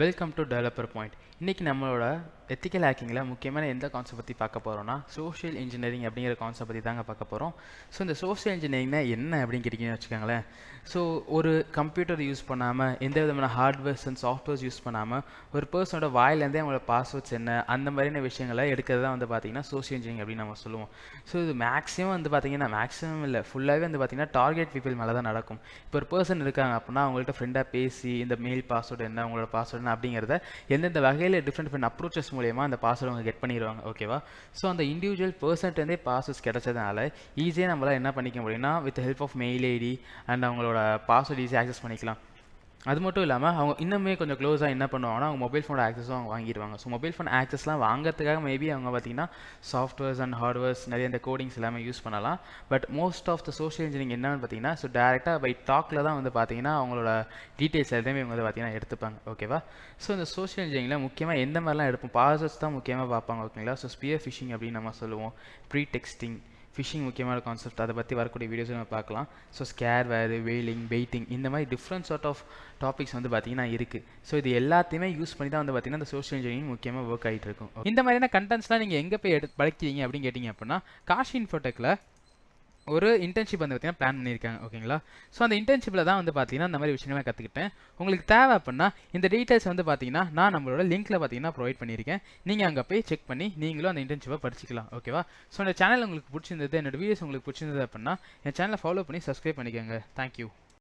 Welcome to developer point. இன்றைக்கி நம்மளோட ethical ஹேக்கிங்கில் முக்கியமான எந்த கான்செப்ட் பற்றி பார்க்க போகிறோம்னா சோஷியல் இன்ஜினியரிங் அப்படிங்கிற கான்செப்ட் பற்றி தாங்க பார்க்க போகிறோம். ஸோ இந்த சோஷியல் இன்ஜினியரிங்னா என்ன அப்படின்னு கேட்டிங்கன்னு வச்சுக்கோங்களேன். ஸோ ஒரு கம்ப்யூட்டர் யூஸ் பண்ணாமல், எந்த விதமான ஹார்ட்வேர்ஸ் அண்ட் சாஃப்ட்வேர்ஸ் யூஸ் பண்ணாமல் ஒரு பர்சனோட வாயிலேருந்தே அவங்களோட பாஸ்வேர்ட்ஸ் என்ன அந்த மாதிரியான விஷயங்களை எடுக்கிறது தான் பார்த்திங்கன்னா சோஷியல் இன்ஜினியரிங் அப்படின்னு நம்ம சொல்லுவோம். ஸோ இது மேக்ஸிமம் பார்த்திங்கன்னா மேக்ஸிமம் இல்லை, ஃபுல்லாகவே பார்த்திங்கன்னா டார்கெட் பீப்பிள் மேலே தான் நடக்கும். இப்போ ஒரு பர்சன் இருக்காங்க அப்படின்னா அவங்கள்ட்ட ஃப்ரெண்டாக பேசி இந்த மெயில் பாஸ்வேர்டு என்ன, உங்களோட பாஸ்வேர்டு என்ன அப்படிங்கிறத எந்தெந்த வகையில் டிஃப்ரெண்ட் அப்ரோச்சஸ் மூலியமாக அந்த பாஸ்வேர்டு அவங்க கெட் பண்ணிடுவாங்க. ஓகேவா? ஸோ அந்த இண்டிவிஜுவல் பர்சன்ட்டேருந்தே பாஸ்வேர்ட்ஸ் கிடைச்சதுனால ஈஸியாக நம்மளால் என்ன பண்ணிக்க முடியும்னா with help of mail ID and அவங்களோட பாஸ்வேர்டு ஈஸியாக ஆக்சஸ் பண்ணிக்கலாம். அது மட்டும் இல்லாமல் அவங்க இன்னுமே கொஞ்சம் க்ளோஸாக என்ன பண்ணுவாங்கன்னா அவங்க மொபைல் ஃபோனோட ஆக்சஸும் அவங்க வாங்கிடுவாங்க. ஸோ மொபைல் ஃபோன் ஆக்சஸ்லாம் வாங்கிறதுக்காக மேபி அவங்க பார்த்திங்கன்னா சாஃப்ட்வேர்ஸ் அண்ட் ஹார்ட்வேர்ஸ் நிறைய இந்த கோடிங்ஸ் எல்லாமே யூஸ் பண்ணலாம். But most of the social engineering என்னன்னு பார்த்தீங்கன்னா ஸோ டேரெக்டாக பை டாக்கில் தான் பார்த்தீங்கன்னா அவங்களோட டீட்டெயில்ஸ் எல்லாமே இவங்க பார்த்தீங்கன்னா எடுத்துப்பாங்க. ஓகேவா? ஸோ இந்த சோஷியல் இன்ஜினியரிங்கில் முக்கியமாக எந்த மாதிரிலாம் எடுப்போம், பாஸ்வேர்ட்ஸ் தான் முக்கியமாக பார்ப்பாங்க. ஓகேங்களா? ஸோ ஸ்பியர் ஃபிஷிங் அப்படின்னு நம்ம சொல்லுவோம். ப்ரீ டெக்ஸ்டிங், ஃபிஷிங் முக்கியமான கான்செப்ட், அதை பற்றி வரக்கூடிய வீடியோஸ் நம்ம பார்க்கலாம். ஸோ ஸ்கேர்வேர், வெயிலிங், பெயிட்டிங் இந்த மாதிரி டிஃப்ரெண்ட் சார்ட் ஆஃப் டாபிக்ஸ் பார்த்திங்கன்னா இருக்குது. ஸோ இது எல்லாத்தையுமே யூஸ் பண்ணி தான் பார்த்திங்கன்னா இந்த சோஷியல் இன்ஜினியரிங் முக்கியமாக ஒர்க் ஆகிட்டு இருக்கும். இந்த மாதிரியான கண்டென்ட்ஸ்லாம் நீங்கள் எங்கே போய் படிக்கிறீங்க அப்படின்னு கேட்டிங்க அப்படின்னா காஷி இன்ஃபோடெக்கில் ஒரு இன்டர்ன்ஷிப் பார்த்தீங்கன்னா பிளான் பண்ணியிருக்காங்க. ஓகேங்களா? ஸோ அந்த இன்டர்ன்ஷிப்பில் தான் பார்த்தீங்கன்னா இந்த மாதிரி விஷயங்களை கற்றுக்கிட்டேன். உங்களுக்கு தேவை அப்படின்னா இந்த டீட்டெயில்ஸ் பார்த்தீங்கன்னா நான் நம்மளோட லிங்க்கில் பார்த்தீங்கன்னா ப்ரொவைட் பண்ணியிருக்கேன். நீங்கள் அங்கே போய் செக் பண்ணி நீங்களும் அந்த இன்டர்ன்ஷிப்பை படிச்சிக்கலாம். ஓகேவா? ஸோ இந்த சேனல் உங்களுக்கு பிடிச்சிருந்தது, என்னோட வீடியோஸ் உங்களுக்கு பிடிச்சிருந்தது அப்படின்னா என் சேனலை ஃபாலோ பண்ணி சப்ஸ்கிரைப் பண்ணிக்கோங்க. தேங்க்யூ.